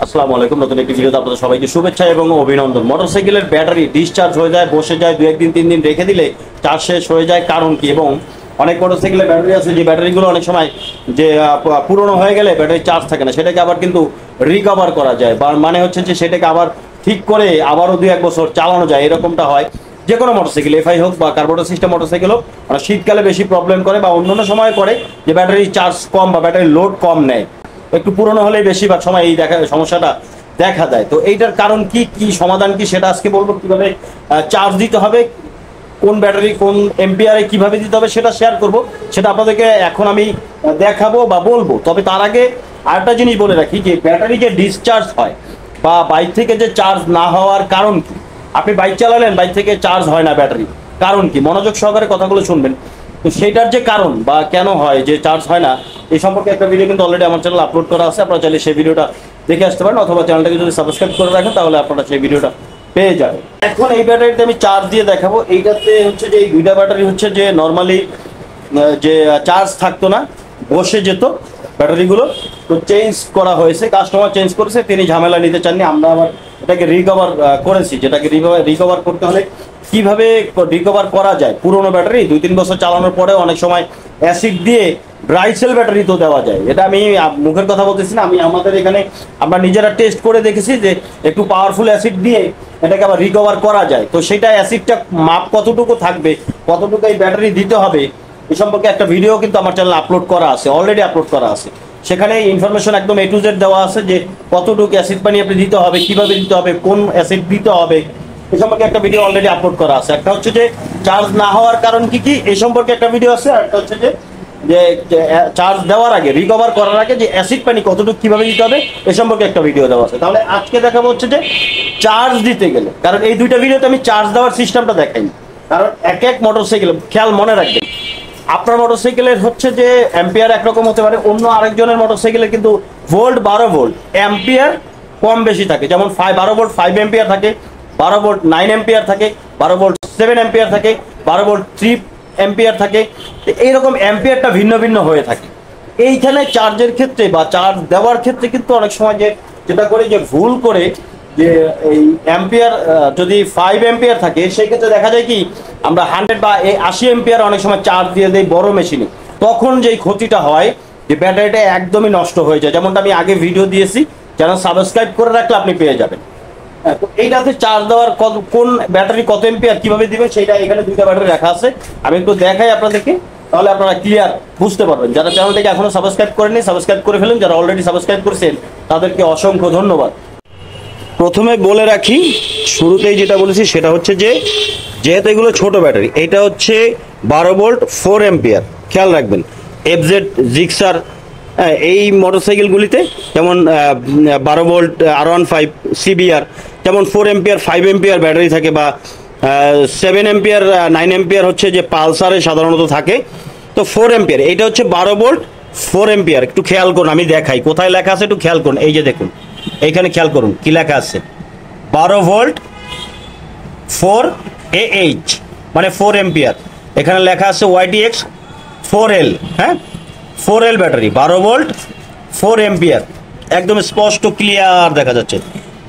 আসসালামু আলাইকুম। নতুন একটি ভিডিওতে আপনাদের সবাইকে শুভেচ্ছা এবং অভিনন্দন। মোটরসাইকেলের ব্যাটারি ডিসচার্জ হয়ে যায়, বসে যায়, 2-1 দিন 3 দিন রেখে দিলে চার্জ শেষ হয়ে যায়, কারণ কি? এবং অনেক মোটরসাইকেলের ব্যাটারি আছে যে ব্যাটারিগুলো অনেক সময় যে পুরনো হয়ে গেলে ব্যাটারি চার্জ থাকে না, সেটাকে আবার কিন্তু রিকভার করা যায়, বা মানে হচ্ছে যে সেটাকে আবার ঠিক করে আবারও 2-1 বছর চালানো যায়। এরকমটা হয় যে কোনো মোটরসাইকেল, এফআই হোক বা কার্বোরেটর সিস্টেম মোটরসাইকেল হোক, শীতকালে বেশি প্রবলেম করে বা অন্যান্য সময় করে যে ব্যাটারি চার্জ কম বা ব্যাটারি লোড কম নেয়। একটু পুরনো হলেই বেশিরভাগ সময় এই সমস্যাটা দেখা যায়। তো এইটার কারণ কি, কি সমাধান কি, সেটা আজকে বলবো। কিভাবে চার্জ দিতে হবে, কোন ব্যাটারি কোন এম্পিয়ারে কিভাবে দিতে হবে সেটা শেয়ার করব। সেটা আপনাদেরকে এখন আমি দেখাবো বা বলবো। তবে তার আগে আরেকটা জিনিস বলে রাখি, যে ব্যাটারি যে ডিসচার্জ হয় বা বাইক থেকে যে চার্জ না হওয়ার কারণ কি। আপনি বাইক চালালেন, বাইক থেকে চার্জ হয় না ব্যাটারি, কারণ কি? মনোযোগ সহকারে কথাগুলো শুনবেন। তো সেটার যে কারণ বা কেন হয় যে চার্জ হয় না, এই সম্পর্কে একটা ভিডিও কিন্তু অলরেডি আমার চ্যানেলে আপলোড করা আছে। আপনারা চাইলে সেই ভিডিওটা দেখে আসতে পারেন, অথবা চ্যানেলটাকে যদি সাবস্ক্রাইব করে রাখেন তাহলে আপনারা সেই ভিডিওটা পেয়ে যাবেন। এখন এই ব্যাটারিতে আমি চার্জ দিয়ে দেখাবো। এইটাতে হচ্ছে যে এই দুইটা ব্যাটারি হচ্ছে যে নর্মালি যে চার্জ থাকতো না, বসে যেত ব্যাটারিগুলো, তো চেঞ্জ করা হয়েছে, কাস্টমার চেঞ্জ করেছে, তিনি ঝামেলা নিতে চাননি। আমরা আবার এটাকে রিকভার করেছি। যেটাকে রিকভার করতে হলে কিভাবে রিকভার করা যায়, পুরোনো ব্যাটারি 2-3 বছর চালানোর পরে অনেক সময় অ্যাসিড দিয়ে ড্রাই সেল ব্যাটারি তো দেওয়া যায়। এটা আমি মুখের কথা বলতেছি না, আমি আমাদের এখানে আমরা নিজেরা টেস্ট করে দেখেছি যে একটু পাওয়ারফুল অ্যাসিড দিয়ে এটাকে আবার রিকভার করা যায়। তো সেটা অ্যাসিডটা মাপ কতটুকু থাকবে, কতটুকু এই ব্যাটারি দিতে হবে, এই সম্পর্কে একটা ভিডিও কিন্তু আমার চ্যানেলে আপলোড করা আছে, অলরেডি আপলোড করা আছে। সেখানে ইনফরমেশন একদম A to Z দেওয়া আছে, যে কতটুকু অ্যাসিড পানি আপনি দিতে হবে, কিভাবে দিতে হবে, কোন অ্যাসিড দিতে হবে, এই সম্পর্কে একটা ভিডিও অলরেডি আপলোড করা আছে। একটা হচ্ছে যে চার্জ না হওয়ার কারণ কি কি, এই সম্পর্কে একটা ভিডিও আছে। আর একটা হচ্ছে যে চার্জ দেওয়ার আগে, রিকভার করার আগে যে অ্যাসিড পানি কতটুকু কিভাবে দিতে হবে, এই সম্পর্কে একটা ভিডিও দেওয়া আছে। তাহলে আজকে দেখাবো হচ্ছে যে চার্জ দিতে গেলে, কারণ এই দুইটা ভিডিওতে আমি চার্জ দেওয়ার সিস্টেমটা দেখাইনি, কারণ এক এক মোটরসাইকেল খেয়াল মনে রাখবেন। আপনার মোটরসাইকেলের হচ্ছে যে অ্যাম্পিয়ার একরকম হতে পারে, অন্য আরেকজনের মোটরসাইকেলের কিন্তু ভোল্ট 12 ভোল্ট, অ্যাম্পিয়ার কম বেশি থাকে। যেমন 12 ভোল্ট 5 অ্যাম্পিয়ার থাকে, 12 ভোল্ট 9 অ্যাম্পিয়ার থাকে, 12 ভোল্ট 7 অ্যাম্পিয়ার থাকে, 12 ভোল্ট 3 অ্যাম্পিয়ার থাকে। এইরকম অ্যাম্পিয়ারটা ভিন্ন ভিন্ন হয়ে থাকে। এইখানে চার্জের ক্ষেত্রে বা চার্জ দেওয়ার ক্ষেত্রে কিন্তু অনেক সময় যেটা করে যে ভুল করে, যে এই অ্যাম্পিয়ার যদি 5 অ্যাম্পিয়ার থাকে, সেই ক্ষেত্রে দেখা যায় কি আমরা 100 বা 80 অ্যাম্পিয়ার অনেক সময় চার্জ দিয়ে দেই বড় মেশিনে। তখন যেই ক্ষতিটা হয়, যে ব্যাটারিটা একদমই নষ্ট হয়ে যায়। যেমনটা আমি আগে ভিডিও দিয়েছি, চ্যানেল সাবস্ক্রাইব করে রাখলে আপনি পেয়ে যাবেন। তো এইটাতে চার্জ দেওয়ার কোন ব্যাটারি কত এম্পিয়ার কিভাবে দিবেন, সেটা এখানে দুইটা ব্যাটারি রাখা আছে। আমি একটু দেখাই আপনাদেরকে, তাহলে আপনারা ক্লিয়ার বুঝতে পারবেন। যারা চ্যানেলটাকে এখনো সাবস্ক্রাইব করেনি, সাবস্ক্রাইব করে ফেলুন। যারা অলরেডি সাবস্ক্রাইব করেছেন তাদেরকে অসংখ্য ধন্যবাদ। প্রথমে বলে রাখি, শুরুতেই যেটা বলেছি সেটা হচ্ছে যে যেহেতু এগুলো ছোট ব্যাটারি, এটা হচ্ছে 12 ভোল্ট 4 অ্যাম্পিয়ার। খেয়াল রাখবেন এফজেড জিক্সার এই মোটরসাইকেলগুলিতে যেমন 12 ভোল্ট R15 CBR যেমন 4 অ্যাম্পিয়ার 5 অ্যাম্পিয়ার ব্যাটারি থাকে, বা 7 অ্যাম্পিয়ার 9 অ্যাম্পিয়ার হচ্ছে যে পালসারে সাধারণত থাকে। তো 4 অ্যাম্পিয়ার এটা হচ্ছে 12 ভোল্ট 4 অ্যাম্পিয়ার। একটু খেয়াল করুন, আমি দেখাই কোথায় লেখা আছে, একটু খেয়াল করুন। এই যে দেখুন, এইখানে খেয়াল করুন কি লেখা আছে, 12 ভোল্ট 4 AH মানে 4 অ্যাম্পিয়ার। এখানে লেখা আছে YTX 4L, হ্যাঁ 4L ব্যাটারি, 12 ভোল্ট 4 অ্যাম্পিয়ার, একদম স্পষ্ট ক্লিয়ার দেখা যাচ্ছে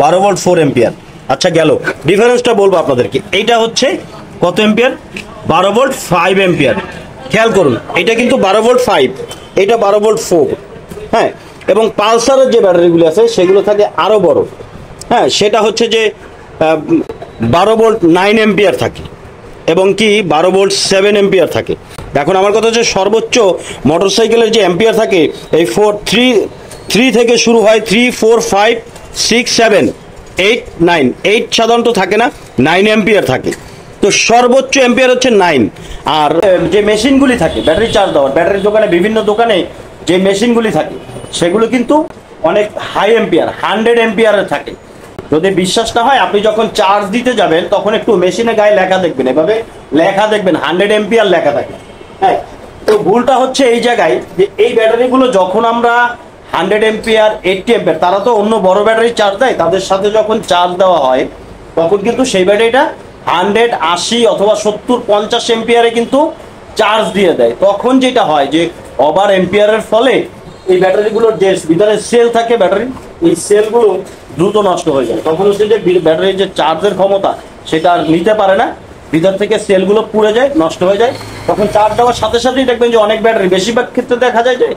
12 ভোল্ট 4 অ্যাম্পিয়ার। আচ্ছা গেল, ডিফারেন্সটা বলবো আপনাদেরকে। এইটা হচ্ছে কত অ্যাম্পিয়ার, 12 ভোল্ট 5 অ্যাম্পিয়ার। খেয়াল করুন, এটা কিন্তু 12 ভোল্ট 5, এটা 12 ভোল্ট 4, হ্যাঁ। এবং পালসারের যে ব্যাটারিগুলো আছে সেগুলো থাকে আরও বড়, হ্যাঁ, সেটা হচ্ছে যে 12 ভোল্ট 9 অ্যাম্পিয়ার থাকে, এবং কি 12 ভোল্ট 7 অ্যাম্পিয়ার থাকে। এখন আমার কথা হচ্ছে সর্বোচ্চ মোটরসাইকেলের যে অ্যাম্পিয়ার থাকে এই 3 থেকে শুরু হয়, 3 4 5 6 7 8 9, 8 সাধারণত থাকে না, 9 অ্যাম্পিয়ার থাকে। তো সর্বোচ্চ অ্যাম্পিয়ার হচ্ছে 9। আর যে মেশিনগুলি থাকে ব্যাটারি চার্জ দেওয়ার, ব্যাটারির দোকানে বিভিন্ন দোকানে যে মেশিনগুলি থাকে সেগুলো কিন্তু অনেক হাই অ্যাম্পিয়ার 100 অ্যাম্পিয়ারের থাকে। যদি বিশ্বাস না হয়, আপনি যখন চার্জ দিতে যাবেন তখন একটু মেশিনের গায়ে লেখা দেখবেন, এভাবে লেখা দেখবেন 100 অ্যাম্পিয়ার লেখা থাকে, হ্যাঁ। তো ভুলটা হচ্ছে এই জায়গায়, যে এই ব্যাটারিগুলো যখন আমরা 100 অ্যাম্পিয়ার 80 অ্যাম্পিয়ার, তারা তো অন্য বড় ব্যাটারি চার্জ দেয়, তাদের সাথে যখন চার্জ দেওয়া হয় তখন কিন্তু সেই ব্যাটারিটা 100 80 অথবা 70 50 অ্যাম্পিয়ারে কিন্তু চার্জ দিয়ে দেয়। তখন যেটা হয় যে ওভার অ্যাম্পিয়ারের ফলে এই ব্যাটারিগুলোর যে ভিতরে সেল থাকে ব্যাটারি, এই সেলগুলো দ্রুত নষ্ট হয়ে যায়। তখন হচ্ছে যে ব্যাটারির যে চার্জের ক্ষমতা সেটা আর নিতে পারে না, ভিতর থেকে সেলগুলো পুড়ে যায়, নষ্ট হয়ে যায়। তখন চার্জ দেওয়ার সাথে সাথেই দেখবেন যে অনেক ব্যাটারি, বেশিরভাগ ক্ষেত্রে দেখা যায় যে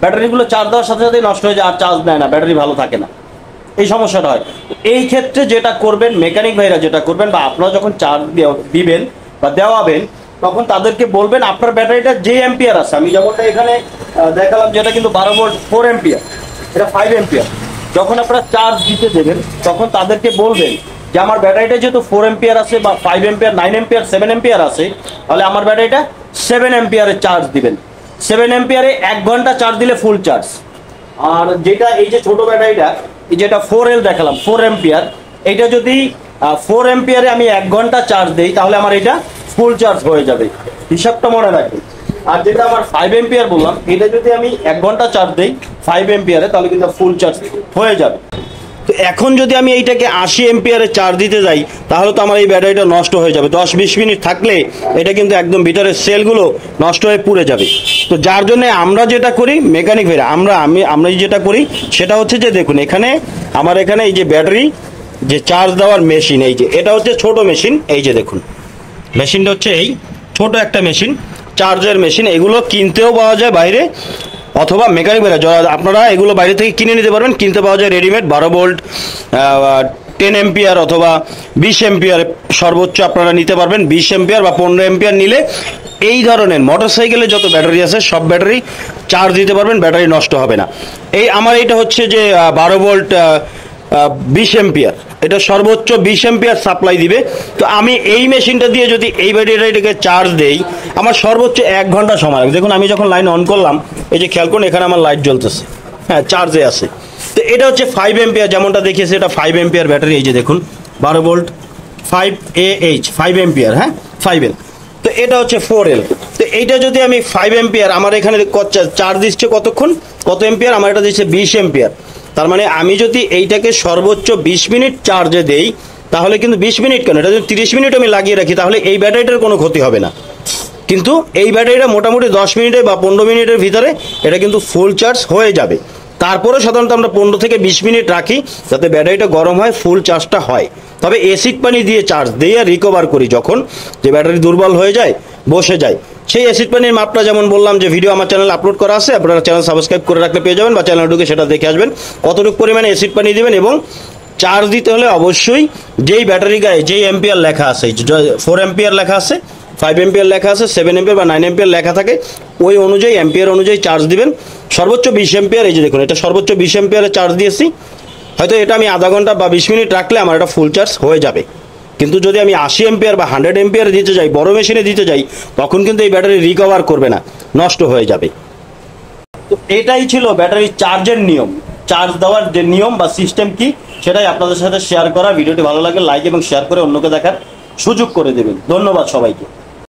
ব্যাটারিগুলো চার্জ দেওয়ার সাথে সাথেই নষ্ট হয়ে যায়, আর চার্জ নেয় না, ব্যাটারি ভালো থাকে না, এই সমস্যাটা হয়। এই ক্ষেত্রে যেটা করবেন মেকানিক ভাইরা যেটা করবেন, বা আপনারা যখন চার্জ দিবেন বা দেওয়াবেন, তখন তাদেরকে বলবেন আপনার ব্যাটারিটা যে এম্পিয়ার আছে, আমি যেমনটা এখানে দেখালাম যেটা কিন্তু 12 ভোল্ট 4 এম্পিয়ার, এটা 5 এম্পিয়ার। যখন আপনারা চার্জ দিতে দেবেন তখন তাদেরকে বলবেন যে আমার ব্যাটারিটা যেহেতু 4 এম্পিয়ার আছে বা 5 এম্পিয়ার, 9 এম্পিয়ার, 7 এম্পিয়ার আছে, তাহলে আমার ব্যাটারিটা 7 এম্পিয়ারে চার্জ দিবেন। 7 এম্পিয়ারে 1 ঘন্টা চার্জ দিলে ফুল চার্জ। আর যেটা এই যে ছোট ব্যাটারিটা, এই যেটা 4L দেখালাম 4 এম্পিয়ার, এটা যদি 4 এম্পিয়ারে আমি 1 ঘন্টা চার্জ দেই তাহলে আমার এটা ফুল চার্জ হয়ে যাবে, হিসাবটা মনে রাখবেন। আর যেটা আমার 5 এম্পিয়ার বললাম, এটা যদি আমি 1 ঘন্টা চার্জ দেই 5 এম্পিয়ারে তাহলে কিন্তু ফুল চার্জ হয়ে যাবে। তো এখন যদি আমি এইটাকে 80 এম্পিয়ারে চার্জ দিতে যাই তাহলে তো আমার এই ব্যাটারিটা নষ্ট হয়ে যাবে। 10-20 মিনিট থাকলে এটা কিন্তু একদম ভিতরের সেলগুলো নষ্ট হয়ে পুড়ে যাবে। তো যার জন্য আমরা যেটা করি মেকানিক ভাইরা, আমরা যেটা করি সেটা হচ্ছে যে দেখুন এখানে আমার এখানে এই যে ব্যাটারি যে চার্জ দেওয়ার মেশিন, এই যে এটা হচ্ছে ছোট মেশিন, এই যে দেখুন মেশিনটা হচ্ছে এই ছোট একটা মেশিন, চার্জের মেশিন। এগুলো কিনতেও পাওয়া যায় বাইরে, অথবা মেকানিক ভাইরা আপনারা এগুলো বাইরে থেকে কিনে নিতে পারবেন, কিনতে পাওয়া যায় রেডিমেড 12 ভোল্ট 10 এম্পিয়ার অথবা 20 এম্পিয়ার সর্বোচ্চ আপনারা নিতে পারবেন। 20 এম্পিয়ার বা 15 এম্পিয়ার নিলে এই ধরনের মোটরসাইকেলে যত ব্যাটারি আছে সব ব্যাটারি চার্জ দিতে পারবেন, ব্যাটারি নষ্ট হবে না। এই আমার এইটা হচ্ছে যে 12 ভোল্ট 20 এম্পিয়ার, এটা সর্বোচ্চ 20 এম্পিয়ার সাপ্লাই দিবে। তো আমি এই মেশিনটা দিয়ে যদি এই ব্যাটারিটাকে চার্জ দেই আমার সর্বোচ্চ 1 ঘন্টা সময় লাগবে। দেখুন আমি যখন লাইন অন করলাম, এই যে খেয়াল করুন এখানে আমার লাইট জ্বলতেছে, হ্যাঁ চার্জে আছে। তো এটা হচ্ছে 5 এম্পিয়ার, যেমনটা দেখিয়েছে এটা 5 এম্পিয়ার ব্যাটারি, এই যে দেখুন 12 ভোল্ট 5AH 5 এম্পিয়ার, হ্যাঁ 5L। তো এটা হচ্ছে 4L। তো এইটা যদি আমি 5 এম্পিয়ার, আমার এখানে চার্জ দিচ্ছে কতক্ষণ, কত এম্পিয়ার, আমার এটা দিচ্ছে 20 এম্পিয়ার। তার মানে আমি যদি এইটাকে সর্বোচ্চ 20 মিনিট চার্জে দেই তাহলে কিন্তু 20 মিনিট কেন, এটা যদি 30 মিনিট আমি লাগিয়ে রাখি তাহলে এই ব্যাটারিটার কোনো ক্ষতি হবে না। কিন্তু এই ব্যাটারিটা মোটামুটি 10 মিনিটে বা 15 মিনিটের ভিতরে এটা কিন্তু ফুল চার্জ হয়ে যাবে। তারপরে সাধারণত আমরা 15 থেকে 20 মিনিট রাখি যাতে ব্যাটারিটা গরম হয়, ফুল চার্জটা হয়। তবে অ্যাসিড পানি দিয়ে চার্জ দিয়ে রিকভার করি, যখন যে ব্যাটারি দুর্বল হয়ে যায়, বসে যায়, সেই অ্যাসিড পানির মাপটা যেমন বললাম যে ভিডিও আমার চ্যানেলে আপলোড করা আছে, আপনারা চ্যানেল সাবস্ক্রাইব করে রাখলে পেয়ে যাবেন, বা চ্যানেল ঢুকে সেটা দেখে আসবেন কতটুকু পরিমাণে অ্যাসিড পানি দিবেন। এবং চার্জ দিতে হলে অবশ্যই যেই ব্যাটারি গায়ে যেই এম্পিয়ার লেখা আছে, 4 এম্পিয়ার লেখা আছে, 5 এম্পিয়ার লেখা আছে, 7 এম্পিয়ার বা 9 এম্পিয়ার লেখা থাকে, ওই অনুযায়ী এম্পিয়ার অনুযায়ী চার্জ দিবেন। সর্বোচ্চ 20 এম্পিয়ার, এই যে দেখুন এটা সর্বোচ্চ 20 এম্পিয়ারে চার্জ দিয়েছি, হয়তো এটা আমি আধা ঘন্টা বা 20 মিনিট রাখলে আমার এটা ফুল চার্জ হয়ে যাবে। কিন্তু যদি আমি 80 এম্পিয়ার বা 100 এম্পিয়ার দিতে যাই, বড় মেশিনে দিতে যাই, তখন কিন্তু এই ব্যাটারি রিকভার করবে না, নষ্ট হয়ে যাবে। তো এটাই ছিল ব্যাটারি চার্জের নিয়ম, চার্জ দেওয়ার যে নিয়ম বা সিস্টেম কি সেটাই আপনাদের সাথে শেয়ার করা। ভিডিওটি ভালো লাগে লাইক এবং শেয়ার করে অন্যকে দেখার সুযোগ করে দেবেন। ধন্যবাদ সবাইকে।